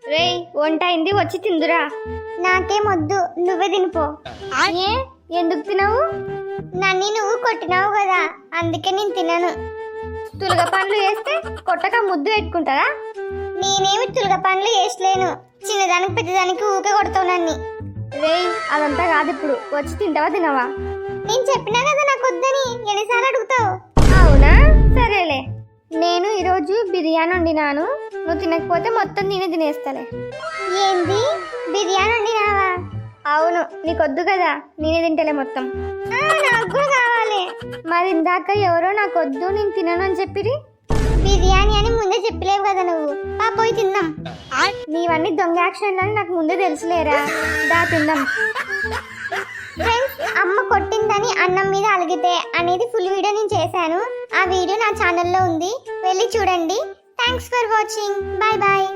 రేయ్ వంట అయింది వచ్చి తిందురా. నాకేమొద్దు, నువ్వే తినిపో. ఏ ఎందుకు తినవు? నన్ను నువ్వు కొట్టినావు కదా, అందుకే నేను తినను. తులగ పండ్లు వేస్తే కొట్టక ముద్దు పెట్టుకుంటారా? నేనేమి తులగ పనులు చేసలేను. చిన్నదానికి పెద్దదానికి ఊకే కొడతావు నన్ను. రేయ్ అదంతా కాదు, ఇప్పుడు వచ్చి తింటావా తినవా? నేను చెప్పినా కదా నాకు వద్దని, ఎన్నిసార్లు అడుగుతావు? అవునా సరేలే. నేను ఈరోజు బిర్యానీ వండినాను, నువ్వు తినకపోతే మొత్తం నేనే తినేస్తాలే. ఏంది, బిర్యానీ వండినావా? అవును, నీకొద్దు కదా, నేనే తింటలే మొత్తం. నాకు కూడా కావాలి. మరి ఇందాక ఎవరో నాకొద్దు నేను తినను అని చెప్పిరి. బిర్యానీ అని ముందే చెప్పలేవు కదా నువ్వు. పోయి తిందాం. నీవన్నీ దొంగ యాక్షన్లని నాకు ముందే తెలుసులేరా. దా తిందాం. ఫ్రెండ్స్, అమ్మ కొట్టిందని అన్నం మీద అలిగితే అనేది ఫుల్ వీడియో నేను చేశాను. ఆ వీడియో నా ఛానల్లో ఉంది, వెళ్ళి చూడండి. Thanks for watching. Bye bye.